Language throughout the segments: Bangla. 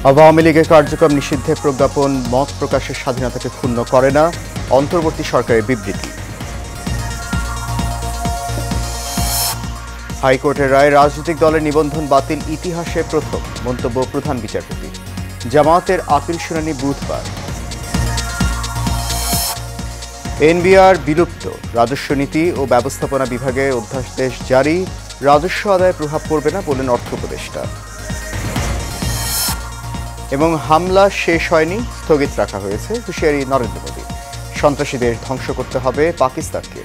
আওয়ামী লীগের কার্যক্রম নিষিদ্ধে প্রজ্ঞাপন মত প্রকাশের স্বাধীনতাকে ক্ষুণ্ণ করে না, অন্তর্বর্তী সরকারের বিবৃতি। হাইকোর্টের রায়ে রাজনৈতিক দলের নিবন্ধন বাতিল ইতিহাসে প্রথম, মন্তব্য প্রধান বিচারপতি। জামায়াতের আপিল শুনানি বুধবার। এনবিআর বিলুপ্ত, রাজস্ব নীতি ও ব্যবস্থাপনা বিভাগে অধ্যাদেশ জারি, রাজস্ব আদায়ে প্রভাব পড়বে না বললেন অর্থ উপদেষ্টা। এবং হামলা শেষ হয়নি, স্থগিত রাখা হয়েছে, হুঁশিয়ারি নরেন্দ্র মোদী। সন্ত্রাসীদের ধ্বংস করতে হবে পাকিস্তানকে।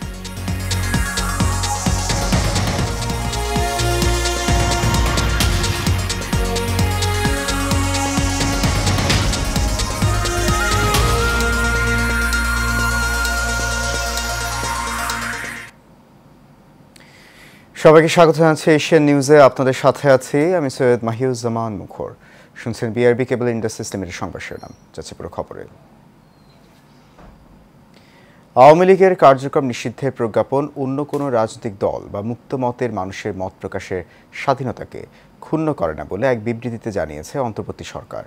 সবাইকে স্বাগত জানাচ্ছি এশিয়ান নিউজে। আপনাদের সাথে আছি আমি সৈয়দ মাহিউজ্জামান মুখর। শুনছেন বিআরবি কেবল ইন্ডাস্ট্রিজ লিমিটেড সংবাদ শিরোনাম। যাচ্ছে পুরো খবরে। আওয়ামী লীগের কার্যক্রম নিষিদ্ধের প্রজ্ঞাপন অন্য কোনো রাজনৈতিক দল বা মুক্ত মতের মানুষের মত প্রকাশের স্বাধীনতাকে ক্ষুণ্ণ করে না বলে এক বিবৃতিতে জানিয়েছে অন্তর্বর্তী সরকার।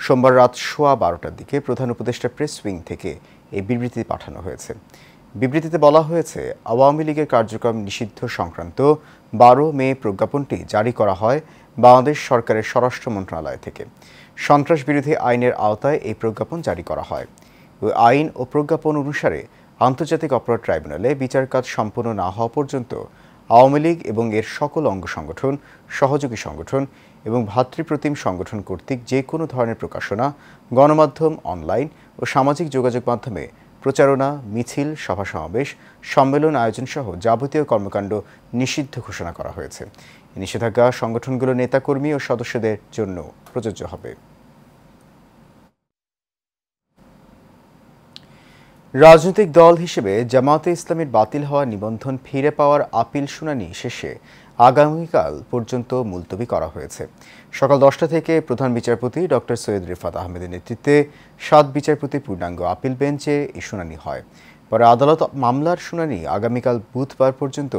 সোমবার রাত 12:15টার দিকে প্রধান উপদেষ্টা প্রেস উইং থেকে এই বিবৃতি পাঠানো হয়েছে। বিবৃতিতে বলা হয়েছে, আওয়ামী লীগের কার্যক্রম নিষিদ্ধ সংক্রান্ত 12 মে প্রজ্ঞাপনটি জারি করা হয় বাংলাদেশ সরকারের স্বরাষ্ট্র মন্ত্রণালয় থেকে। সন্ত্রাস বিরোধী আইনের আওতায় এই প্রজ্ঞাপন জারি করা হয়। ওই আইন ও প্রজ্ঞাপন অনুসারে আন্তর্জাতিক অপরাধ ট্রাইব্যুনালে বিচার কাজ সম্পন্ন না হওয়া পর্যন্ত আওয়ামী লীগ এবং এর সকল অঙ্গ সংগঠন, সহযোগী সংগঠন এবং ভ্রাতৃপ্রতিম সংগঠন কর্তৃক যে কোনো ধরনের প্রকাশনা, গণমাধ্যম, অনলাইন ও সামাজিক যোগাযোগ মাধ্যমে প্রচারণা, মিছিল, সভা সমাবেশ, সম্মেলন আয়োজনসহ যাবতীয় কর্মকাণ্ড নিষিদ্ধ ঘোষণা করা হয়েছে। এই নিষেধাজ্ঞা সংগঠনগুলোর নেতাকর্মী ও সদস্যদের জন্য প্রযোজ্য হবে। রাজনৈতিক দল হিসেবে জামায়াতে ইসলামীর বাতিল হওয়া নিবন্ধন ফিরে পাওয়ার আপিল শুনানি শেষে আগামীকাল পর্যন্ত মুলতবি করা হয়েছে। সকাল 10টা থেকে প্রধান বিচারপতি ডক্টর সৈয়দ রিফাত আহমেদের নেতৃত্বে 7 বিচারপতির পূর্ণাঙ্গ আপিল বেঞ্চে এই শুনানি হয়। পরে আদালত মামলার শুনানি আগামীকাল বুধবার পর্যন্ত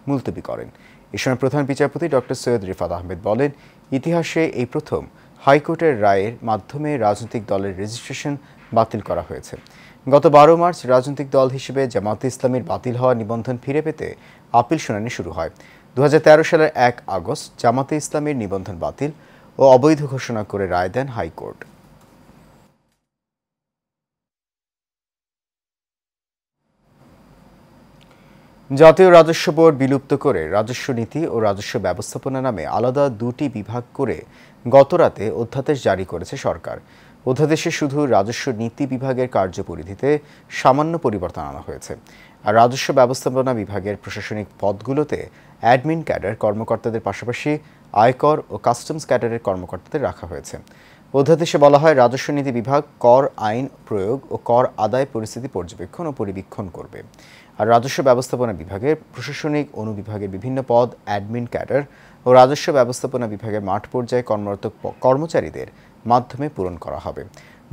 মুলতবি করেন। এই সময় প্রধান বিচারপতি ডক্টর সৈয়দ রিফাত আহমেদ বলেন, ইতিহাসে এই প্রথম হাইকোর্টের রায়ের মাধ্যমে রাজনৈতিক দলের রেজিস্ট্রেশন বাতিল করা হয়েছে। গত 12 মার্চ রাজনৈতিক দল হিসেবে জামায়াতে ইসলামীর বাতিল হওয়া নিবন্ধন ফিরে পেতে আপিল শুনানি শুরু হয়। 2013 সালের 1 আগস্ট জামায়াতে ইসলামীর নিবন্ধন বাতিল ও অবৈধ ঘোষণা করে রায় দেন হাইকোর্ট। জাতীয় রাজস্ব বোর্ড বিলুপ্ত করে রাজস্ব নীতি ও রাজস্ব ব্যবস্থাপনা নামে আলাদা 2টি বিভাগ করে গতরাতে অধ্যাদেশ জারি করেছে সরকার। অধ্যাদেশে শুধু রাজস্ব নীতি বিভাগের কার্যপরিধিতে সামান্য পরিবর্তন আনা হয়েছে। আর রাজস্ব ব্যবস্থাপনা বিভাগের প্রশাসনিক পদগুলোতে অ্যাডমিন ক্যাডার কর্মকর্তাদের পাশাপাশি আয়কর ও কাস্টমস ক্যাডারের কর্মকর্তাদের রাখা হয়েছে। অধ্যাদেশে বলা হয়, রাজস্ব নীতি বিভাগ কর আইন প্রয়োগ ও কর আদায় পরিস্থিতি পর্যবেক্ষণ ও পরিবীক্ষণ করবে। আর রাজস্ব ব্যবস্থাপনা বিভাগের প্রশাসনিক অনুবিভাগের বিভিন্ন পদ অ্যাডমিন ক্যাডার ও রাজস্ব ব্যবস্থাপনা বিভাগের মাঠ পর্যায়ে কর্মরত কর্মচারীদের মাধ্যমে পূরণ করা হবে।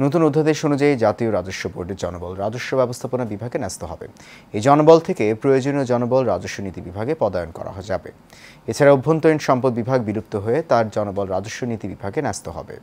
নতুন অধ্যাদেশ অনুযায়ী জাতীয় রাজস্ব বোর্ডের জনবল রাজস্ব ব্যবস্থাপনা বিভাগে ন্যস্ত হবে। এই জনবল থেকে প্রয়োজনীয় জনবল রাজস্ব নীতি বিভাগে পদায়ন করা যাবে। এছাড়া অভ্যন্তরীণ সম্পদ বিভাগ বিলুপ্ত হয়ে তার জনবল রাজস্ব নীতি বিভাগে ন্যস্ত হবে।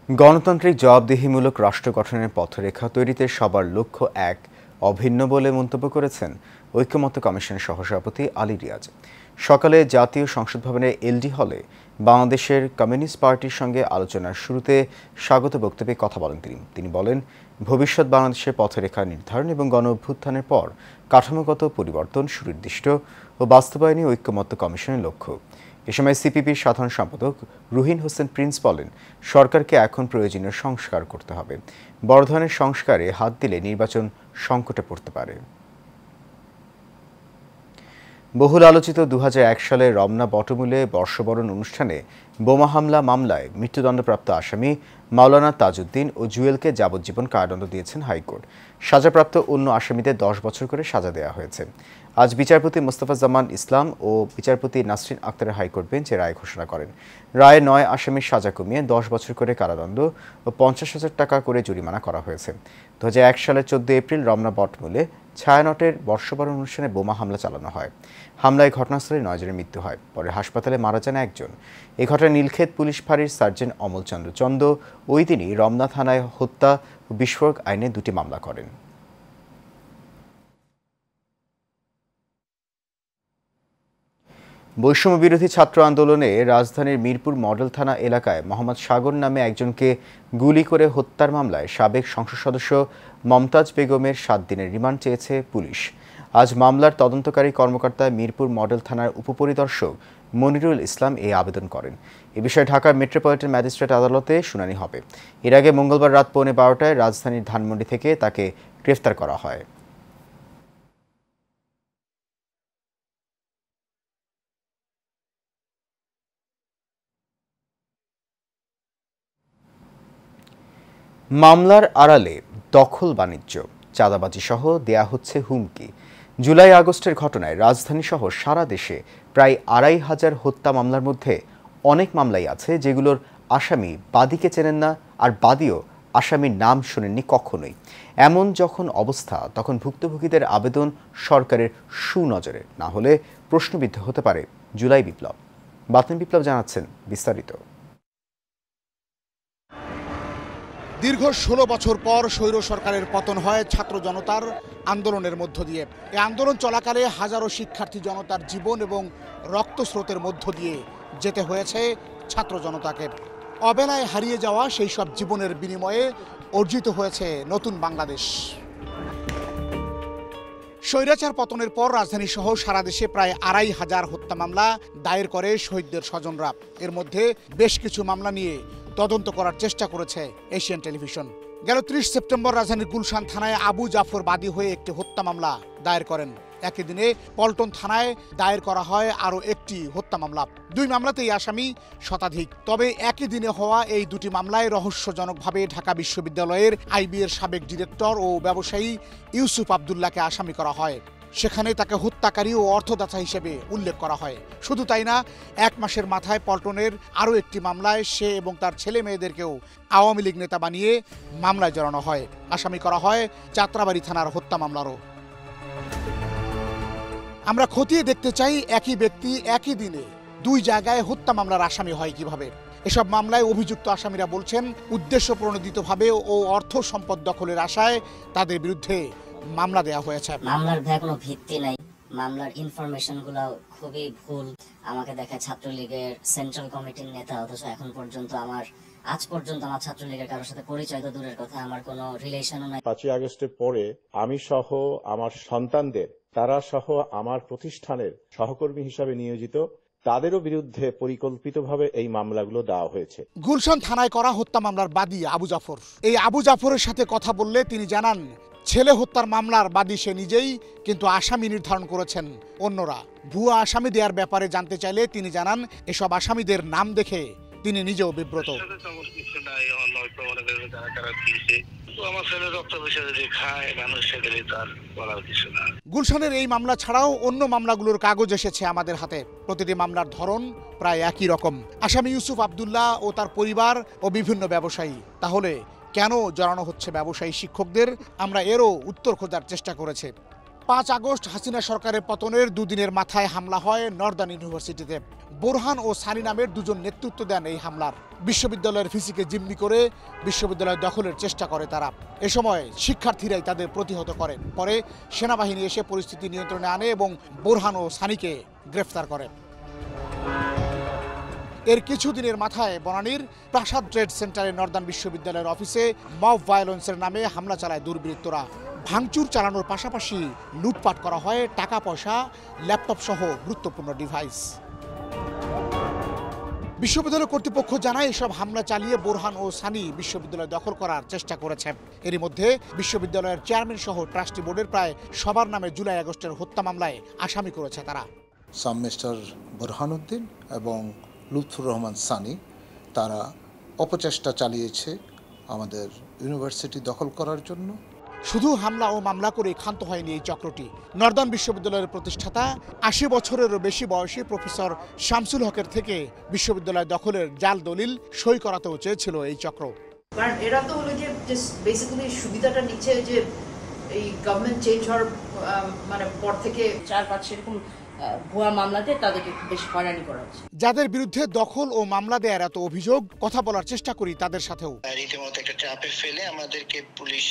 গণতান্ত্রিক জবাবদিহিমূলক রাষ্ট্র গঠনের পথরেখা তৈরিতে সবার লক্ষ্য এক, অভিন্ন বলে মন্তব্য করেছেন ঐক্যমত্য কমিশনের সহসভাপতি আলী রিয়াজ। সকালে জাতীয় সংসদ ভবনের এলডি হলে বাংলাদেশের কমিউনিস্ট পার্টির সঙ্গে আলোচনার শুরুতে স্বাগত বক্তব্যে কথা বলেন তিনি বলেন, ভবিষ্যৎ বাংলাদেশের পথরেখা নির্ধারণ এবং গণ অভ্যুত্থানের পর কাঠামোগত পরিবর্তন সুনির্দিষ্ট ও বাস্তবায়নই ঐক্যমত্য কমিশনের লক্ষ্য। এ সময় সিপিবির সাধারণ সম্পাদক রুহিন হোসেন প্রিন্স বলেন, সরকারকে এখন প্রয়োজনীয় সংস্কার করতে হবে। বড় ধরনের সংস্কারে হাত দিলে নির্বাচন সংকটে পড়তে পারে। বহুল আলোচিত ২০০১ সালে রমনা বটমূলে বর্ষবরণ অনুষ্ঠানে বোমা হামলা মামলায় মৃত্যুদণ্ডপ্রাপ্ত আসামি মাওলানা তাজউদ্দিন ও জুয়েলকে যাবজ্জীবন কারাদণ্ড দিয়েছেন হাইকোর্ট। সাজাপ্রাপ্ত অন্য আসামিদের ১০ বছর করে সাজা দেওয়া হয়েছে। আজ বিচারপতি মোস্তফা জামান ইসলাম ও বিচারপতি নাসরিন আক্তারের হাইকোর্ট বেঞ্চ রায় ঘোষণা করেন। রায়ে ৯ আসামির সাজা কমিয়ে ১০ বছর করে কারাদণ্ড ও ৫০,০০০ টাকা করে জরিমানা করা হয়েছে। ২০০১ সালের ১৪ এপ্রিল রমনা বটমূলে ছায়ানটের বর্ষবরণ অনুষ্ঠানে বোমা হামলা চালানো হয়। হামলায় ঘটনাস্থলে ৯ জনের মৃত্যু হয়। পরে হাসপাতালে মারা যান একজন। এই ঘটনায় নীলক্ষেত পুলিশ ফাঁড়ির সার্জেন্ট অমল চন্দ্র চন্দ ওই দিনই রমনা থানায় হত্যা ও বিস্ফোরক আইনে ২টি মামলা করেন। বৈষম্য বিরোধী ছাত্র আন্দোলনে রাজধানীর মিরপুর মডেল থানা এলাকায় মোহাম্মদ সাগর নামে একজনকে গুলি করে হত্যার মামলায় সাবেক সংসদ সদস্য মমতাজ বেগমের ৭ দিনের রিমান্ড চেয়েছে পুলিশ। আজ মামলার তদন্তকারী কর্মকর্তা মিরপুর মডেল থানার উপপরিদর্শক মনিরুল ইসলাম এই আবেদন করেন। এ বিষয়ে ঢাকার মেট্রোপলিটন ম্যাজিস্ট্রেট আদালতে শুনানি হবে। এর আগে মঙ্গলবার রাত 12:15টায় রাজধানীর ধানমন্ডি থেকে তাকে গ্রেফতার করা হয়। মামলার আড়ালে দখল বাণিজ্য, চাঁদাবাজি সহ দেয়া হচ্ছে হুমকি। জুলাই আগস্টের ঘটনায় রাজধানী সহ সারা দেশে প্রায় ২৫০০ হত্যা মামলার মধ্যে অনেক মামলাই আছে যেগুলোর আসামি বাদীকে চেনেন না, আর বাদীও আসামির নাম শোনেননি কখনোই। এমন যখন অবস্থা, তখন ভুক্তভোগীদের আবেদন সরকারের সুনজরে না হলে প্রশ্নবিদ্ধ হতে পারে জুলাই বিপ্লব। বাতনি বিপ্লব জানাচ্ছেন বিস্তারিত। দীর্ঘ ১৬ বছর পর স্বৈর সরকারের পতন হয় ছাত্র জনতার আন্দোলনের মধ্য দিয়ে। এই আন্দোলন চলাকালে হাজারো শিক্ষার্থী জনতার জীবন এবং রক্তস্রোতের মধ্য দিয়ে যেতে হয়েছে ছাত্র জনতাকে। অবেলায় হারিয়ে যাওয়া সেই সব জীবনের বিনিময়ে অর্জিত হয়েছে নতুন বাংলাদেশ। স্বৈরাচার পতনের পর রাজধানী সহ সারা দেশে প্রায় ২৫০০ হত্যা মামলা দায়ের করে শহীদদের স্বজনরা। এর মধ্যে বেশ কিছু মামলা নিয়ে তদন্ত করার চেষ্টা করেছে এশিয়ান টেলিভিশন। গেল ৩০ সেপ্টেম্বর রাজধানীর গুলশান থানায় আবু জাফর বাদী হয়ে একটি হত্যা মামলা দায়ের করেন। একই দিনে পল্টন থানায় দায়ের করা হয় আরও একটি হত্যা মামলা। দুই মামলাতেই আসামি শতাধিক। তবে একই দিনে হওয়া এই দুটি মামলায় রহস্যজনকভাবে ঢাকা বিশ্ববিদ্যালয়ের আইবি এর সাবেক ডিরেক্টর ও ব্যবসায়ী ইউসুফ আবদুল্লাহকে আসামি করা হয়। সেখানে তাকে হত্যাকারী ও অর্থদাতা হিসেবে উল্লেখ করা হয়। শুধু তাই না, ১ মাসের মাথায় পল্টনের আরও একটি মামলায় সে এবং তার ছেলে মেয়েদেরকেও আওয়ামী লীগ নেতা বানিয়ে মামলায় জড়ানো হয়। আসামি করা হয় যাত্রাবাড়ি থানার হত্যা মামলারও। আমরা খতিয়ে দেখতে চাই একই ব্যক্তি একই দিনে দুই জায়গায় হত্যা মামলার আসামি হয় কিভাবে। এসব মামলায় অভিযুক্ত আসামিরা বলছেন উদ্দেশ্য প্রণোদিতভাবে ও অর্থ সম্পদ দখলের আশায় তাদের বিরুদ্ধে মামলা দেয়া হয়েছে। মামলার কোনো ভিত্তি নাই, মামলার ইনফরমেশন গুলো খুবই ভুল। আমাকে দেখায় ছাত্রলীগের সেন্ট্রাল কমিটির নেতা, অথচ আজ পর্যন্ত আমার ছাত্রলীগের কারোর সাথে পরিচয় তো দূরের কথা, আমার কোনো রিলেশনও নাই। ৫ই আগস্টের পরে আমি সহ আমার সন্তানদের, তারা সহ আমার প্রতিষ্ঠানের সহকর্মী হিসাবে নিয়োজিত, তাদেরও বিরুদ্ধে পরিকল্পিতভাবে এই মামলাগুলো দেওয়া হয়েছে। গুলশান থানায় করা হত্যা মামলার বাদী আবু জাফর। এই আবু জাফরের সাথে কথা বললে তিনি জানান ছেলে হত্যার মামলার বাদী সে নিজেই, কিন্তু আসামি নির্ধারণ করেছেন অন্যরা। ভুয়া আসামি দেওয়ার ব্যাপারে জানতে চাইলে তিনি জানান এসব আসামিদের নাম দেখে তিনি নিজেও বিব্রত। গুলশানের এই মামলা ছাড়াও অন্য মামলাগুলোর কাগজ এসেছে আমাদের হাতে। প্রতিটি মামলার ধরন প্রায় একই রকম। আসামি ইউসুফ আবদুল্লাহ ও তার পরিবার ও বিভিন্ন ব্যবসায়ী। তাহলে কেন জড়ানো হচ্ছে ব্যবসায়ী শিক্ষকদের? আমরা এরও উত্তর খোঁজার চেষ্টা করেছি। ৫ আগস্ট হাসিনা সরকারের পতনের দুদিনের মাথায় হামলা হয় নর্দার্ন ইউনিভার্সিটিতে। বোরহান ও সানি নামের দুজন নেতৃত্ব দেন এই হামলার। বিশ্ববিদ্যালয়ের ভিসিকে জিম্মি করে বিশ্ববিদ্যালয় দখলের চেষ্টা করে তারা। এ সময় শিক্ষার্থীরাই তাদের প্রতিহত করে। পরে সেনাবাহিনী এসে পরিস্থিতি নিয়ন্ত্রণে আনে এবং বোরহান ও সানিকে গ্রেফতার করে। এর কিছুদিনের মাথায় বনানীর প্রাসাদ ট্রেড সেন্টারের নর্দার্ন বিশ্ববিদ্যালয়ের অফিসে মব ভায়োলেন্সের নামে হামলা চালায় দুর্বৃত্তরা। ভাঙচুর চালানোর পাশাপাশি লুটপাট করা হয় টাকা পয়সা, ল্যাপটপ সহ গুরুত্বপূর্ণ ডিভাইস। বিশ্ববিদ্যালয় কর্তৃপক্ষ জানায় এসব হামলা চালিয়ে বোরহান ও সানি বিশ্ববিদ্যালয় দখল করার চেষ্টা করেছে। এরই মধ্যে বিশ্ববিদ্যালয়ের চেয়ারম্যান সহ ট্রাস্টি বোর্ডের প্রায় সবার নামে জুলাই আগস্টের হত্যা মামলায় আসামি করেছে তারা। সাম মিস্টার বুরহানুদ্দিন এবং লুৎফুর রহমান সানি তারা অপচেষ্টা চালিয়েছে আমাদের ইউনিভার্সিটি দখল করার জন্য। শুধু হামলা ও মামলা করে ক্ষান্ত হয়নি এই চক্রটি। নর্দার্ন বিশ্ববিদ্যালয়ের প্রতিষ্ঠাতা ৮০ বছরেরও বেশি বয়সী প্রফেসর শামসুল হকের থেকে বিশ্ববিদ্যালয় দখলের জাল দলিল সই করাতেও চেয়েছিল এই চক্র। কারণ এরা তো হলো যে বেসিক্যালি সুবিধাটা নিচ্ছে যে এই গভর্নমেন্ট চেঞ্জ হওয়ার মানে পর থেকে 4-5 এরকম ভুয়া মামলাতে তাদেরকে বেশ হয়রানি করা হচ্ছে। যাদের বিরুদ্ধে দখল ও মামলা দেওয়ার এত অভিযোগ, কথা বলার চেষ্টা করি তাদের সাথেও। রীতিমতো একটা চাপে ফেলে আমাদেরকে পুলিশ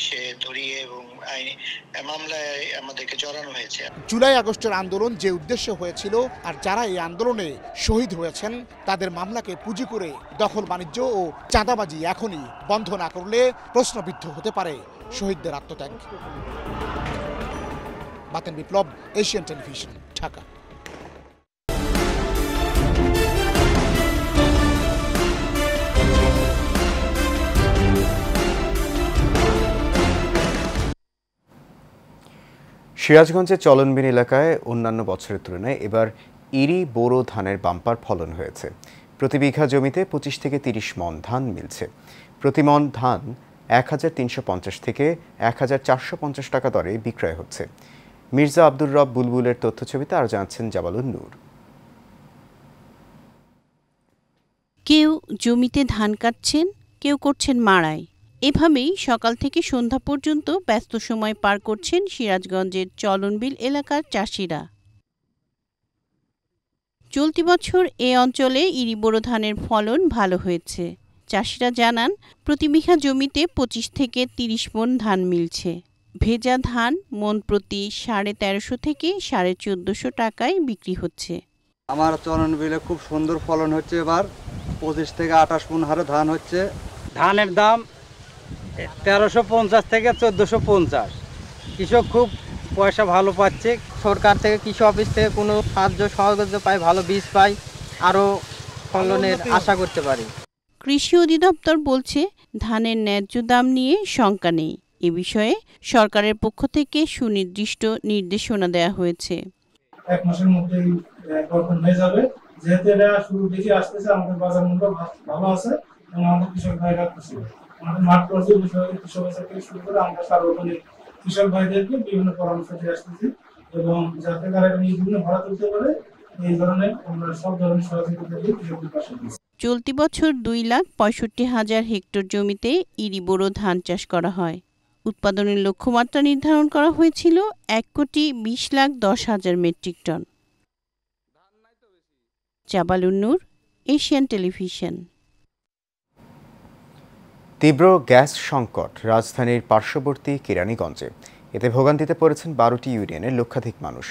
ধরিয়ে এবং মামলায় আমাদেরকে জড়ানো হয়েছে। জুলাই আগস্টের আন্দোলন যে উদ্দেশ্য হয়েছিল আর যারা এই আন্দোলনে শহীদ হয়েছেন তাদের মামলাকে পুঁজি করে দখল বাণিজ্য ও চাঁদাবাজি এখনই বন্ধ না করলে প্রশ্নবিদ্ধ হতে পারে শহীদদের আত্মত্যাগ। বাতেন বিপ্লব, এশিয়ান টেলিভিশন, ঢাকা। সিরাজগঞ্জের চলনবিল এলাকায় অন্যান্য বছরের তুলনায় এবার ইরি বোরো ধানের বাম্পার ফলন হয়েছে। প্রতি বিঘা জমিতে 25 থেকে 30 মণ ধান মিলছে। প্রতি মণ ধান 1350 থেকে 1450 টাকা দরে বিক্রয় হচ্ছে। মির্জা আব্দুর রব বুলবুলের তথ্যছবিতে আরও জানাচ্ছেন জাবালুন নূর। কেউ জমিতে ধান কাটছেন, কেউ করছেন মাড়াই। এভাবেই সকাল থেকে সন্ধ্যা পর্যন্ত ব্যস্ত সময় পার করছেন সিরাজগঞ্জের চলনবিল এলাকার চাষিরা। চলতি বছর এ অঞ্চলে ইরি বোরো ধানের ফলন ভালো হয়েছে। চাষিরা জানান, প্রতি বিঘা জমিতে 25 থেকে 30 মণ ধান মিলছে। ভেজা ধান মণ প্রতি 1350 থেকে 1450 টাকায় বিক্রি হচ্ছে। আমার চলনবিলে খুব সুন্দর ফলন হচ্ছে। এবার 25 থেকে 28 মণ হারে ধান হচ্ছে। ধানের দাম 1350 থেকে 1450। কৃষক খুব পয়সা ভালো পাচ্ছে। সরকার থেকে কৃষি অফিস থেকে কোনো সাহায্য সহযোগিতা পাই, ভালো বীজ পাই, আরও ফলনের আশা করতে পারি। কৃষি অধিদপ্তর বলছে, ধানের ন্যায্য দাম নিয়ে শঙ্কা নেই। এ বিষয়ে সরকারের পক্ষ থেকে সুনির্দিষ্ট নির্দেশনা দেওয়া হয়েছে। 1 মাসের মধ্যেই বর্তমান হয়ে যাবে। যেহেতু এটা শুরু থেকে আসতেছে, আমাদের বাজার মূল্য ভালো আছে এবং আমাদের কৃষক ভাইরা খুশি। আমাদের মাঠ পর্যায়ে কৃষক থেকে শুরু করে আমরা সার্বজনীন কৃষক ভাইদেরকে বিভিন্ন পরামর্শ দিয়ে আসতেছি এবং যাতে তারা নির্বিঘ্নে ভরা তুলতে পারে এই ধরনের আমরা সব ধরনের সহযোগিতা দিয়ে কৃষকদের পাশে দিচ্ছি। চলতি বছর 2,65,000 হেক্টর জমিতে ইরি বোরো ধান চাষ করা হয়। উৎপাদনের লক্ষ্যমাত্রা নির্ধারণ করা হয়েছিল 1,20,10,000 মেট্রিক টন। জাবালুন নূর, এশিয়ান টেলিভিশন। তীব্র গ্যাস সংকট রাজধানীর পার্শ্ববর্তী কেরানীগঞ্জে। এতে ভোগান্তিতে পড়েছেন 12টি ইউনিয়নের লক্ষাধিক মানুষ।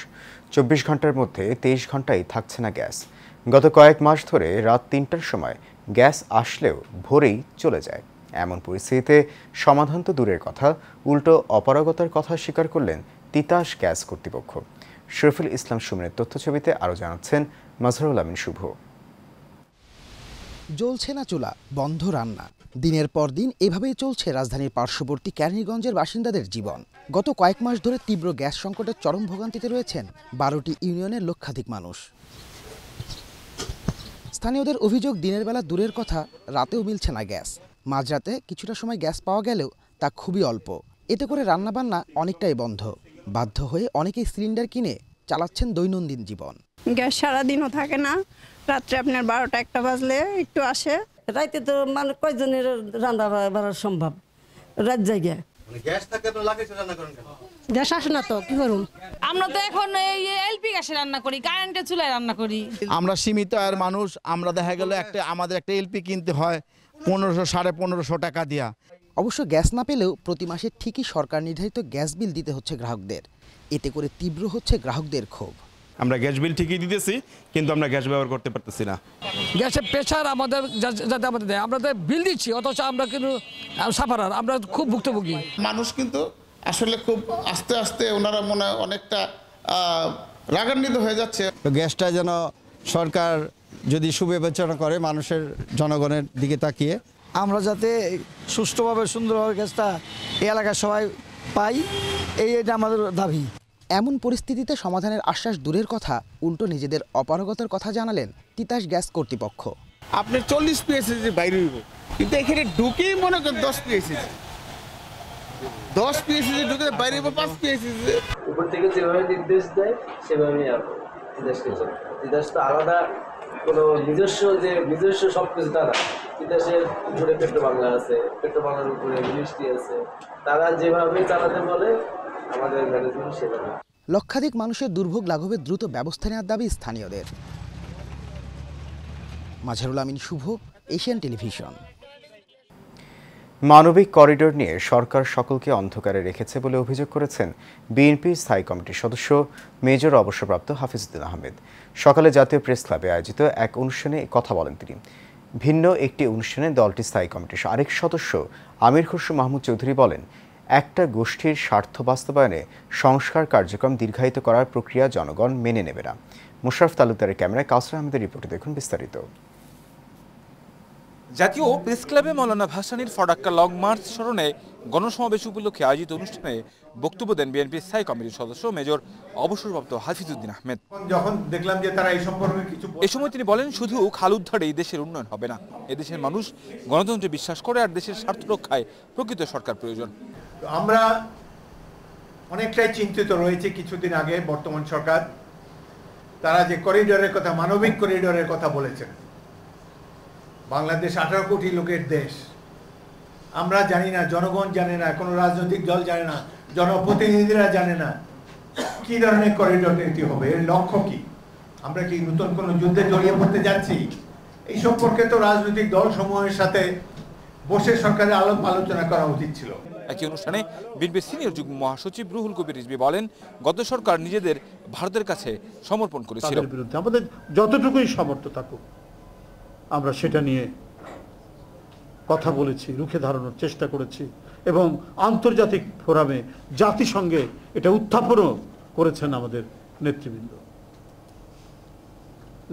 24 ঘন্টার মধ্যে 23 ঘন্টাই থাকছে না গ্যাস। গত কয়েক মাস ধরে রাত 3টার সময় গ্যাস আসলেও ভোরেই চলে যায়। এমন পরিস্থিতিতে সমাধান তো দূরের কথা, উল্টো অপারগতার কথা স্বীকার করলেন তিতাস গ্যাস কর্তৃপক্ষ। শরীফুল ইসলাম সুমনের তথ্যছবিতে আরও জানাচ্ছেন মাজহারুল আমিন শুভ। জ্বলছে না চুলা, বন্ধ রান্না। দিনের পর দিন এভাবেই চলছে রাজধানীর পার্শ্ববর্তী কেরানীগঞ্জের বাসিন্দাদের জীবন। গত কয়েক মাস ধরে তীব্র গ্যাস সংকটের চরম ভোগান্তিতে রয়েছেন 12টি ইউনিয়নের লক্ষাধিক মানুষ। স্থানীয়দের অভিযোগ, দিনের বেলা দূরের কথা, রাতেও মিলছে না গ্যাস। মাঝরাতে কিছুটা সময় গ্যাস পাওয়া গেলেও তা খুবই অল্প। এতে করে রান্নাবান্না অনেকটাই বন্ধ। বাধ্য হয়ে অনেকেই সিলিন্ডার কিনে চালাচ্ছেন দৈনন্দিন জীবন। গ্যাস সারাদিনও থাকে না, রাত্রে আপনার 12টা-1টা বাজলে একটু আসে। রাইতে তো মানে কয়জনের রান্না বাড়া সম্ভব, রাত জায়গা গ্যাস থাকে তো লাগে রান্না করেন কেন? গ্যাস আসে না তো কি করুন। আমরা তো এখন এই এলপি গ্যাসে রান্না করি, কারেন্টের চুলায় রান্না করি। আমরা সীমিত আয়ের মানুষ, আমরা দেখা গেল আমাদের একটা এলপি কিনতে হয় 1500-1550 টাকা দিয়া। অবশ্য গ্যাস না পেলেও প্রতি মাসে ঠিকই সরকার নির্ধারিত গ্যাস বিল দিতে হচ্ছে গ্রাহকদের। এতে করে তীব্র হচ্ছে গ্রাহকদের ক্ষোভ। আমরা গ্যাস বিল ঠিকই দিতেছি, কিন্তু আমরা গ্যাস ব্যবহার করতে পারতেছি না। গ্যাসের প্রেশার আমাদের যাতে আমাদের দেয়, আমরা তো বিল দিচ্ছি, অথচ আমরা কিন্তু সাফারার, আমরা খুব ভুক্তভোগী মানুষ। কিন্তু আসলে খুব আস্তে আস্তে ওনারা মনে হয় অনেকটা রাগান্বিত হয়ে যাচ্ছে। গ্যাসটা যেন সরকার যদি সুবিবেচনা করে মানুষের জনগণের দিকে তাকিয়ে, আমরা যাতে সুষ্ঠুভাবে সুন্দরভাবে গ্যাসটা এই এলাকার সবাই পাই, এইটা আমাদের দাবি। এমন পরিস্থিতিতে সমাধানের আশ্বাস দূরের কথা, উল্টো নিজেদের অপারগতার কথা জানালেন তিতাস গ্যাস কর্তৃপক্ষ। আপনার 40 পিএসসি বাইরে হইব, কিন্তু এখানে ঢুকেই মনে করেন 10 পিএসসি, 10 পিএসসি ঢুকে বাইরে হইব 5 পিএসসি। উপর থেকে যেভাবে নির্দেশ দেয় সেভাবেই তিতাস তো আলাদা কোনো নিজস্ব সবকিছু তা না। তিতাসের উপরে পেট্রো বাংলা আছে, পেট্রো বাংলার উপরে মিনিস্ট্রি আছে, তারা যেভাবে চালাতে বলে আমাদের ম্যানেজমেন্ট সেভাবে। লক্ষাধিক মানুষের দুর্ভোগ লাঘবের দ্রুত ব্যবস্থা নেওয়ার দাবি স্থানীয়দের। মাজহারুল আমিন শুভ, এশিয়ান টেলিভিশন। মানবিক করিডোর নিয়ে সরকার সকলকে অন্ধকারে রেখেছে বলে অভিযোগ করেছেন বিএনপির স্থায়ী কমিটির সদস্য মেজর অবসরপ্রাপ্ত হাফিজউদ্দিন আহমেদ। সকালে জাতীয় প্রেস ক্লাবে আয়োজিত এক অনুষ্ঠানে কথা বলেন তিনি। ভিন্ন একটি অনুষ্ঠানে দলটির স্থায়ী কমিটির আরেক সদস্য আমির খসরু মাহমুদ চৌধুরী বলেন, একটা গোষ্ঠীর স্বার্থ বাস্তবায়নে সংস্কার কার্যক্রম দীর্ঘায়িত করার প্রক্রিয়া জনগণ মেনে নেবে না। মুশারফ তালুকদারের ক্যামেরায় কাউসার আহমেদের রিপোর্টে দেখুন বিস্তারিত। জাতীয় প্রেস ক্লাবে মৌলানা ভাসানীর ফরাক্কা লং মার্চ স্মরণে গণসমাবেশ উপলক্ষে আয়োজিত অনুষ্ঠানে বক্তব্য দেন বিএনপির স্থায়ী কমিটির সদস্য মেজর অবসরপ্রাপ্ত হাফিজউদ্দিন আহমেদ। যখন দেখলাম যে তারা এই সম্পর্কে কিছু, এই সময় তিনি বলেন, শুধু খাল উদ্ধারেই দেশের উন্নয়ন হবে না, এদেশের মানুষ গণতন্ত্রে বিশ্বাস করে আর দেশের স্বার্থ রক্ষায় প্রকৃত সরকার প্রয়োজন। আমরা অনেকটাই চিন্তিত রয়েছে। কিছুদিন আগে বর্তমান সরকার তারা যে করিডোরের কথা, মানবিক করিডোরের কথা বলেছেন। বাংলাদেশ 18 কোটি লোকের দেশ। আমরা জানি না, জনগণ জানে না, কোনো রাজনৈতিক দল জানে না, জনপ্রতিনিধিরা জানে না কি ধরনের করিডোর নীতি হবে, এর লক্ষ্য কি। আমরা কি নতুন কোনো যুদ্ধে জড়িয়ে পড়তে যাচ্ছি? এই সম্পর্কে তো রাজনৈতিক দল সমূহের সাথে বসে সরকারের আলোচনা করা উচিত ছিল। একই অনুষ্ঠানে বিএনপির সিনিয়র যুগ্ম মহাসচিব রুহুল কবির রিজভী বলেন, গত সরকার নিজেদের ভারতের কাছে সমর্পণ করেছিল। আমাদের যতটুকুই সামর্থ্য থাকুক আমরা সেটা নিয়ে কথা বলেছি, রুখে দাঁড়ানোর চেষ্টা করেছি এবং আন্তর্জাতিক ফোরামে জাতিসংঘে এটা উত্থাপনও করেছেন আমাদের নেতৃবৃন্দ।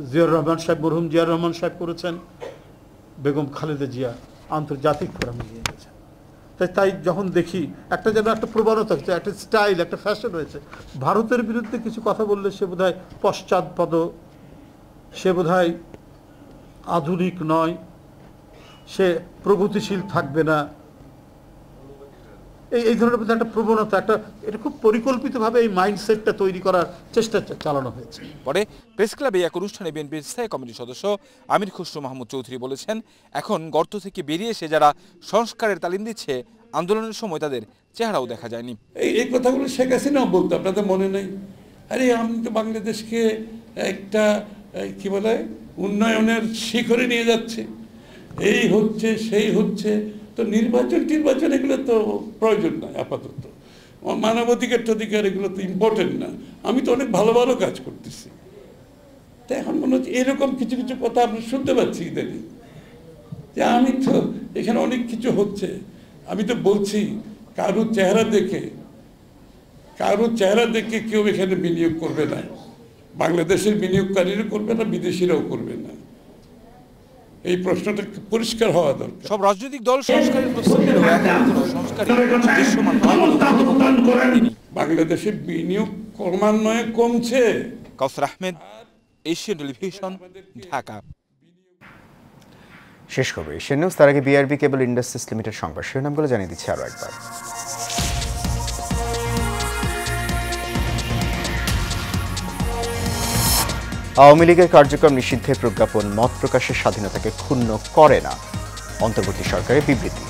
জিয়াউর রহমান সাহেব, মরহুম জিয়াউর রহমান সাহেব করেছেন, বেগম খালেদা জিয়া আন্তর্জাতিক ফোরামে নিয়ে গেছেন। তাই যখন দেখি একটা যেন একটা প্রবণতা হচ্ছে, একটা স্টাইল, একটা ফ্যাশন হয়েছে, ভারতের বিরুদ্ধে কিছু কথা বললে সে বোধহয় পশ্চাৎপদ, সে বোধহয় আধুনিক নয়, সে প্রগতিশীল থাকবে না, এই ধরনের একটা প্রবণতা, এটা খুব পরিকল্পিতভাবে এই মাইন্ডসেটটা তৈরি করার চেষ্টা চালানো হয়েছে। পরে প্রেস ক্লাবে এক অনুষ্ঠানে বিএনপির স্থায়ী কমিটির সদস্য আমির খসরু মাহমুদ চৌধুরী বলেছেন, এখন গর্ত থেকে বেরিয়ে এসে যারা সংস্কারের তালিম দিচ্ছে, আন্দোলনের সময় তাদের চেহারাও দেখা যায়নি। এই কথাগুলো শেখ হাসিনাও বলতো, আপনাদের মনে নেই? আরে আমি তো বাংলাদেশকে একটা কি বলে উন্নয়নের শিখরে নিয়ে যাচ্ছে, এই হচ্ছে সেই হচ্ছে, তো নির্বাচন এগুলো তো প্রয়োজন নয় আপাতত, মানবাধিকার এগুলো তো ইম্পর্টেন্ট না, আমি তো অনেক ভালো ভালো কাজ করতেছি। তো এখন মনে হচ্ছে এরকম কিছু কিছু কথা আমরা শুনতে পাচ্ছি ইদানিং, যে আমি তো এখানে অনেক কিছু হচ্ছে, আমি তো বলছি কারোর চেহারা দেখে কেউ এখানে বিনিয়োগ করবে না, বাংলাদেশের বিনিয়োগকারীরা করবে না, বিদেশিরাও করবে না। এই প্রশ্নটা পরিষ্কার হওয়া দরকার। সব রাজনৈতিক দল সংস্কারের প্রস্তাব বাংলাদেশে বিনিয়োগ ক্রমান্বয়ে কমছে। কাউসার আহমেদ, এশিয়ান টেলিভিশন, ঢাকা। শেষ করবো এশিয়ান নিউজ। তার আগে বিআরবি কেবল ইন্ডাস্ট্রিজ লিমিটেড সংবাদ শিরোনামগুলো জানিয়ে দিচ্ছি আরও একবার। আওয়ামী লীগের কার্যক্রম নিষিদ্ধের প্রজ্ঞাপন মত প্রকাশের স্বাধীনতাকে ক্ষুণ্ণ করে না, অন্তর্বর্তী সরকারের বিবৃতি।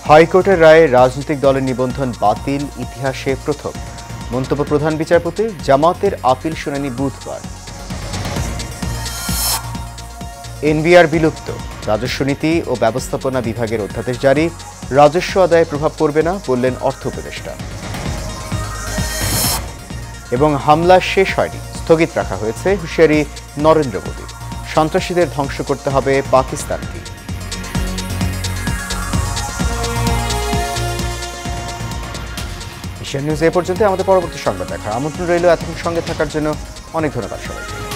হাইকোর্টের রায়ে রাজনৈতিক দলের নিবন্ধন বাতিল ইতিহাসে প্রথম, মন্তব্য প্রধান বিচারপতির। জামাতের আপিল শুনানি বুধবার। এনবিআর বিলুপ্ত, রাজস্ব নীতি ও ব্যবস্থাপনা বিভাগের অধ্যাদেশ জারি, রাজস্ব আদায়ে প্রভাব পড়বে না বললেন অর্থ উপদেষ্টা। এবং হামলা শেষ হয়নি, স্থগিত রাখা হয়েছে, হুঁশিয়ারি নরেন্দ্র মোদী। সন্ত্রাসীদের ধ্বংস করতে হবে পাকিস্তানকে। এশিয়ান নিউজ এ পর্যন্ত। আমাদের পরবর্তী সংবাদ দেখার আমন্ত্রণ রইল। এতক্ষণ সঙ্গে থাকার জন্য অনেক ধন্যবাদ সবাইকে।